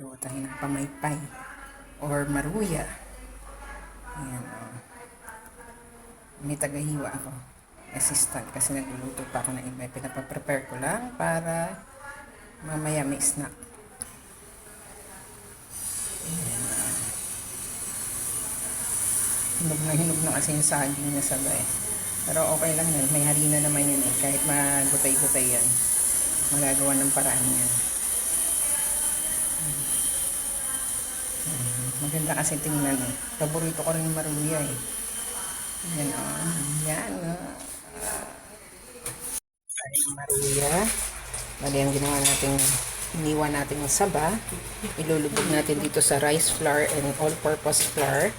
Gawa tayo ng pamaypay or maruya. Ayan, oh. May tagahiwa ako. Assistant kasi nagluluto pa ako ng iba. Pinapaprepare ko lang para mamaya may snack. Ayan, oh. Hinog na kasi yung saging na sabay. Pero okay lang yan. May harina naman yan eh. Kahit magutay-gutay yan. Magagawa ng paraan yan. Maganda kasi tingnan eh. Paborito ko rin yung maruya eh. Yan o. Yan o. Yung maruya. Bali ang ginawa natin, iniwan natin yung saba. Ilulubog natin dito sa rice flour and all-purpose flour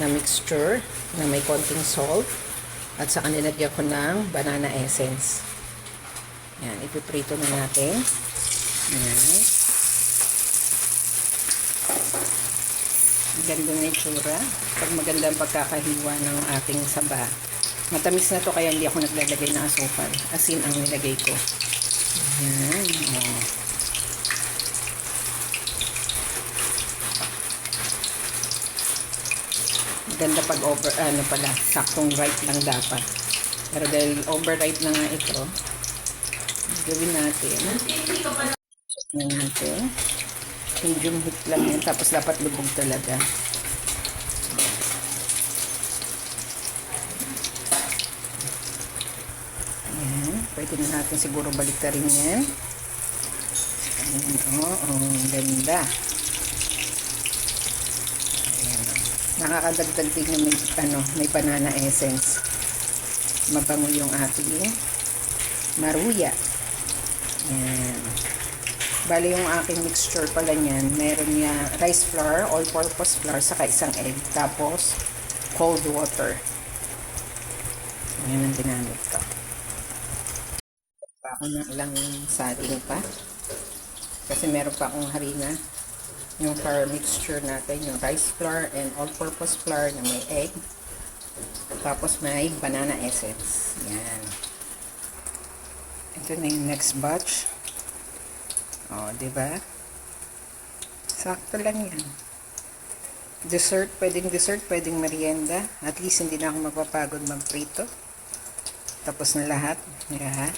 na mixture na may konting salt. At saka nilagyan ko ng banana essence. Yan. Ipiprito na natin. Yan. Ganda na itsura. Pag maganda ang pagkakahiwa ng ating saba. Matamis na to kaya hindi ako naglalagay ng asukal. Asin ang nilagay ko. Ayan. Oh. Maganda pag saktong ripe lang dapat. Pero dahil overripe na nga ito, gawin natin. Check na natin. Medium heat lang yan. Tapos dapat lubog talaga. Ayan. Pwede na natin siguro baliktarin yan. Ayan. Ganda. Ayan. Nakakadagdag din na may banana essence. Mabango yung ating maruya. Ayan. Bali yung aking mixture pala niyan, meron niya rice flour, all-purpose flour, saka isang egg, tapos cold water. Ayan ang ginamit ko. Pa ako ng ilang saging pa. Kasi meron pa akong harina. Yung flour mixture natin, yung rice flour and all-purpose flour na may egg. Tapos may banana essence. Yan. Ito na yung next batch. Oh, diba? Sakto lang yan. Dessert, pwedeng merienda. At least hindi na ako magpapagod magprito. Tapos na lahat. Yeah.